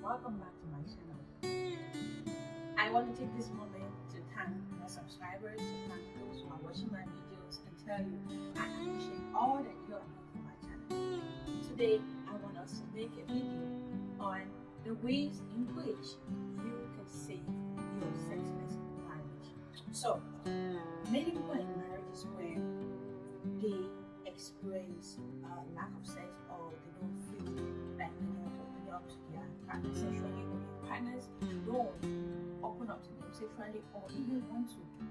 welcome back to my channel. I want to take this moment to thank my subscribers, to thank those who are watching my videos, and tell you I appreciate all that you are doing for my channel. Today, I want us to make a video on the ways in which you can save your sexless marriage. So, many people in marriages where they experience lack of sex, or they don't feel like opening up to their partner sexually, or their partners don't open up to them sexually, or even want to be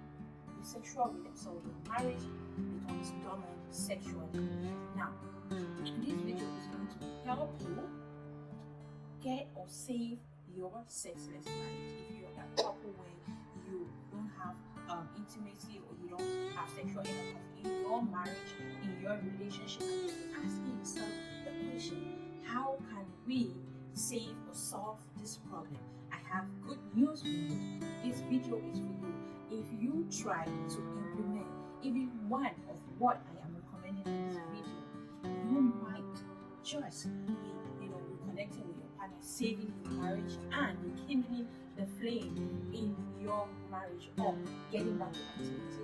sexual with them. So your marriage becomes dormant sexually. Now, this video is going to help you get or save your sexless marriage. If you're that couple where you don't have intimacy, or you don't have sexual intercourse in your marriage, in your relationship, and you're asking yourself the question, how can we save or solve this problem? I have good news for you. This video is for you. If you try to implement even one of what I am recommending in this video, you might just be reconnecting with your partner, saving your marriage, and rekindling the flame in your marriage, or getting back to activities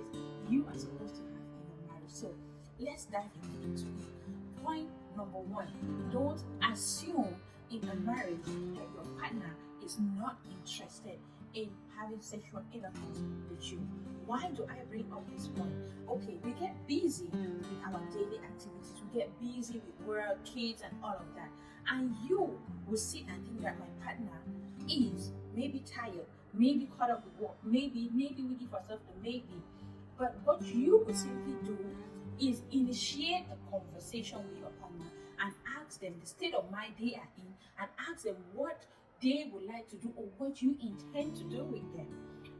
you are supposed to have in your marriage. So let's dive into it. Point number one: don't assume in a marriage that your partner is not interested in having sexual intercourse with you. Why do I bring up this point? Okay, we get busy with our daily activities, we get busy with work, kids, and all of that, and you will sit and think that my partner is maybe tired, maybe caught up with work, maybe we give ourselves the maybe. But what you could simply do is initiate a conversation with your partner and ask them the state of mind they are in, and ask them what they would like to do, or what you intend to do with them.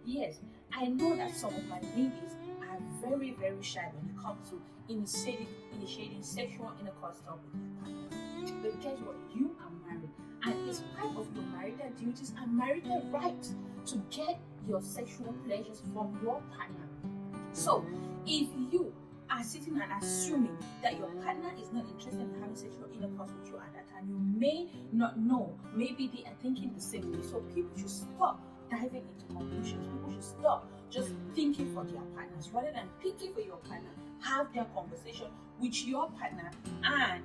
Yes, I know that some of my ladies are very, very shy when it comes to initiating sexual intercourse talk with their partners. But guess what? You are married, and it's part of your marital duties and marital rights to get your sexual pleasures from your partner. So, if you are sitting and assuming that your partner is not interested in having sexual intercourse with you at that time, you may not know. Maybe they are thinking the same way. So people should stop diving into conclusions. People should stop just thinking for their partners. Rather than picking for your partner, have that conversation with your partner, and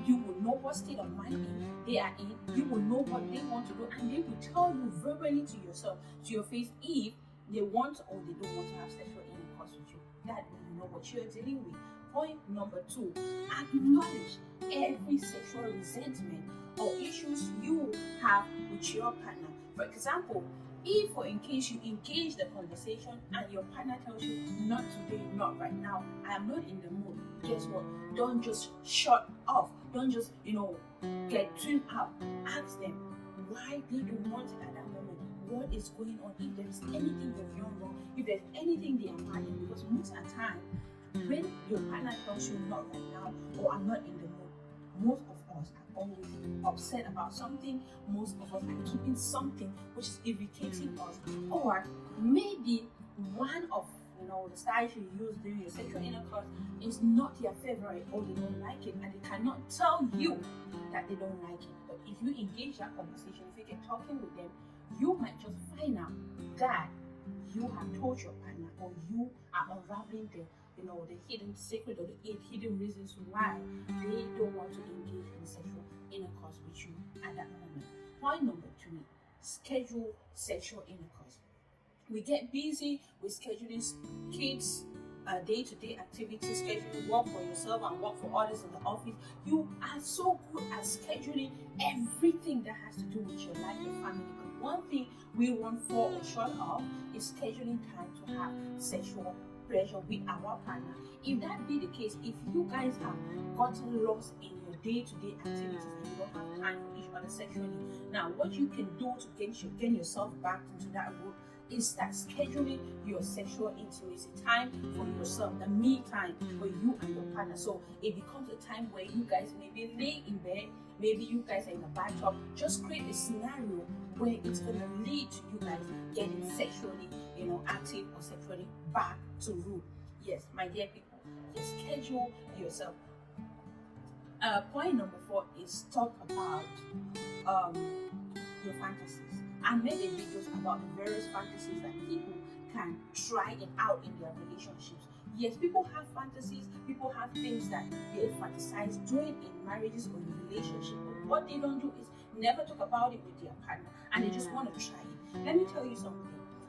you will know what state of mind they are in. You will know what they want to do, and they will tell you verbally to yourself, to your face, if they want or they don't want to have sexual intercourse with you. That way you know what you're dealing with. Point number two: acknowledge every sexual resentment or issues you have with your partner. For example, if in case you engage the conversation and your partner tells you, not today, not right now, I am not in the mood, guess what? Don't just shut off. Don't just, get tuned out. Ask them why they don't want it at that moment. What is going on? If there is anything they've done wrong, if there's anything they are hiding, because most of the time, when your partner tells you not right now, or I'm not in the mood, most of us are always upset about something. Most of us are keeping something which is irritating us, or maybe one of the styles you use during your sexual intercourse is not their favorite, or they don't like it, and they cannot tell you that they don't like it. But if you engage that conversation, if you get talking with them, you might just find out that you have told your partner, or you are unraveling the hidden secret, or the hidden reasons why they don't want to engage in sexual intercourse with you at that moment. Point number three: schedule sexual intercourse. We get busy with scheduling kids, day-to-day activities, scheduling work for yourself and work for others in the office. You are so good at scheduling everything that has to do with your life, your family. But one thing we won't fall short of is scheduling time to have sexual pleasure with our partner. If that be the case, if you guys have gotten lost in your day-to-day activities and you don't have time for each other sexually, now what you can do to get yourself back into that route is start scheduling your sexual intimacy time for yourself, the me time for you and your partner. So it becomes a time where you guys maybe lay in bed, maybe you guys are in a bathtub. Just create a scenario where it's going to lead to you guys getting sexually active, or sexually back to root. Yes, my dear people, just schedule yourself. Point number four is talk about your fantasies. I made a videos about the various fantasies that people can try it out in their relationships. Yes, people have fantasies, people have things that they fantasize doing in marriages or in relationship, but what they don't do is never talk about it with their partner, and they just want to try it. Let me tell you something.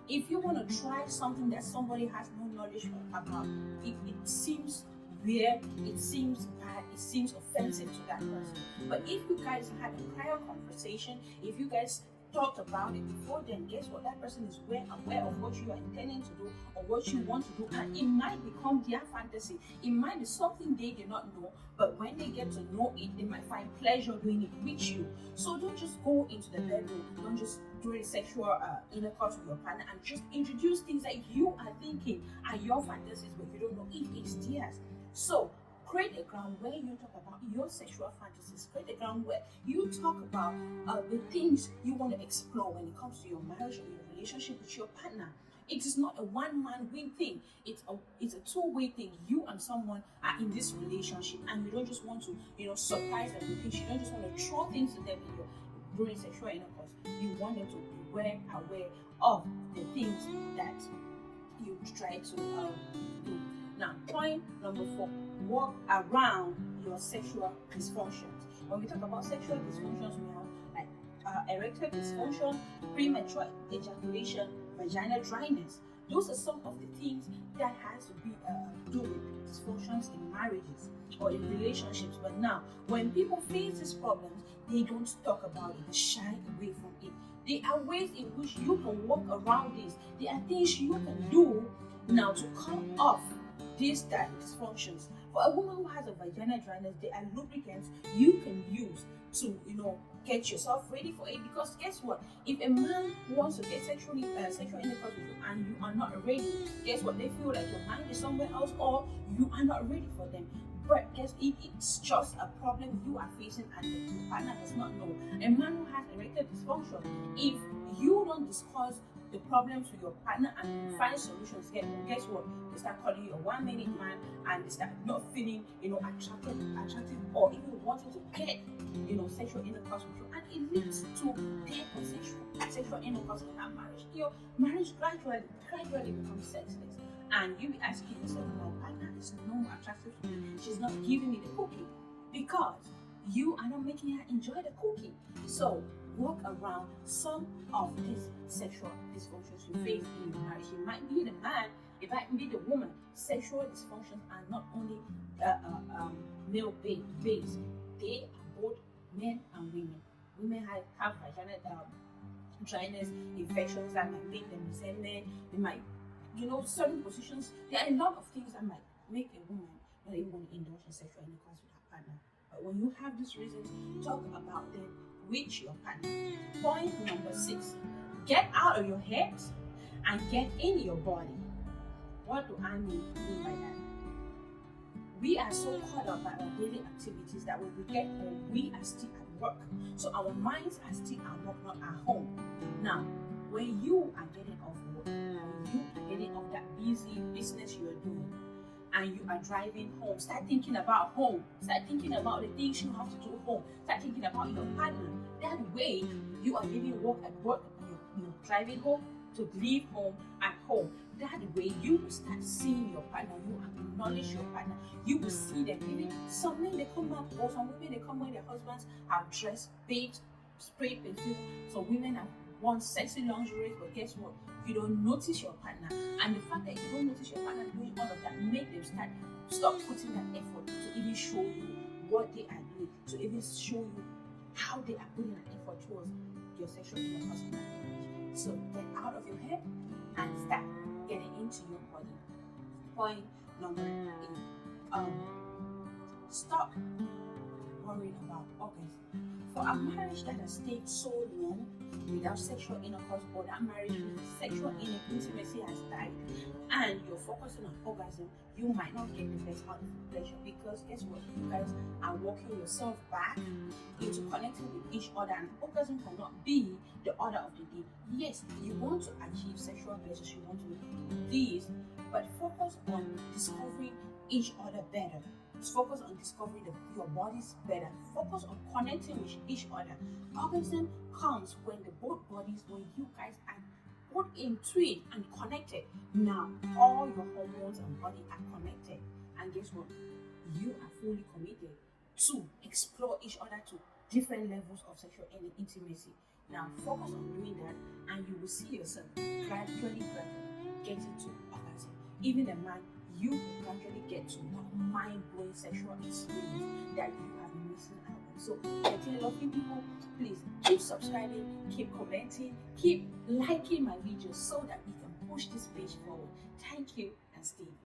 If you want to try something that somebody has no knowledge about, it seems weird, it seems bad, it seems offensive to that person. But if you guys had a prior conversation, if you guys talked about it before, then guess what? That person is aware of what you are intending to do or what you want to do, and it might become their fantasy. It might be something they did not know, but when they get to know it, they might find pleasure doing it with you. So don't just go into the bedroom, don't just during sexual intercourse with your partner and just introduce things that you are thinking are your fantasies, but you don't know if it's theirs. So create a ground where you talk about your sexual fantasies. Create a ground where you talk about the things you want to explore when it comes to your marriage or your relationship with your partner. It is not a one-man win thing. It's a two-way thing. You and someone are in this relationship, and you don't just want to, surprise them with things. You don't just want to throw things to them during sexual intercourse. You want them to be aware of the things that you try to do. Now, point number 4, walk around your sexual dysfunctions. When we talk about sexual dysfunctions, we have like erectile dysfunction, premature ejaculation, vaginal dryness. Those are some of the things that has to be do with dysfunctions in marriages or in relationships. But now, when people face these problems, they don't talk about it, they shy away from it. There are ways in which you can walk around this. There are things you can do now to come off these dysfunctions. For a woman who has a vaginal dryness, there are lubricants you can use to, get yourself ready for it. Because guess what? If a man wants to get sexual intercourse with you and you are not ready, guess what? They feel like your mind is somewhere else or you are not ready for them. But guess if it's just a problem you are facing and your partner does not know. A man who has erectile dysfunction, if you don't discuss the problems with your partner and find solutions, guess what? They start calling you a 1-minute man, and they start not feeling, attractive, or even wanting to get, sexual intercourse with you, and it leads to death of sexual intercourse in that marriage. Your marriage gradually becomes sexless, and you be asking yourself, my partner is no attractive to me. She's not giving me the cooking because you are not making her enjoy the cooking. So walk around some of these sexual dysfunctions you face in your marriage. It might be the man, it might be the woman. Sexual dysfunctions are not only male-based. They are both men and women. Women have vaginal dryness, infections that might make them resentment. They might, certain positions. There are a lot of things that might make a woman not even want to indulge in sexual intercourse with her partner. But when you have these reasons, talk about them with your partner. Point number 6, get out of your head and get in your body. What do I mean by that? We are so caught up by our daily activities that when we get home, we are still at work. So our minds are still at work, not at home. Now, when you are getting off work, when you are getting off that busy business you are doing, and you are driving home, start thinking about home. Start thinking about the things you have to do home. Start thinking about your partner. That way, you are leaving work at work, and you're driving home to leave home at home. That way, you will start seeing your partner. You acknowledge your partner. You will see them. Even some men, they come out, or some women, they come when their husbands have dressed, baked, sprayed perfume. Some women have worn sexy lingerie, but guess what? You don't notice your partner. And the fact that you don't notice your partner doing all of that make them stop putting that effort to even show you what they are doing, to even show you how they are putting an effort towards your sexual intercourse in that marriage. So get out of your head and start getting into your body. Point number 8. Stop worrying about orgasm. For a marriage that has stayed so long without sexual intercourse, or that marriage with sexual intimacy has died, and you're focusing on orgasm, you might not get the best out of the pleasure, because guess what? You guys are walking yourself back into connecting with each other, and orgasm cannot be the order of the day. Yes, you want to achieve sexual pleasures, you want to do these, but focus on discovering each other better. Focus on discovering your bodies better. Focus on connecting with each other. Orgasm comes when when you guys are both in tune and connected. Now, all your hormones and body are connected. And guess what? You are fully committed to explore each other to different levels of sexual intimacy. Now, focus on doing that, and you will see yourself gradually getting to orgasm. Even a man, you will gradually get to that mind-blowing sexual experience that you have been missing out on. So, lovely people, please keep subscribing, keep commenting, keep liking my videos so that we can push this page forward. Thank you, and stay.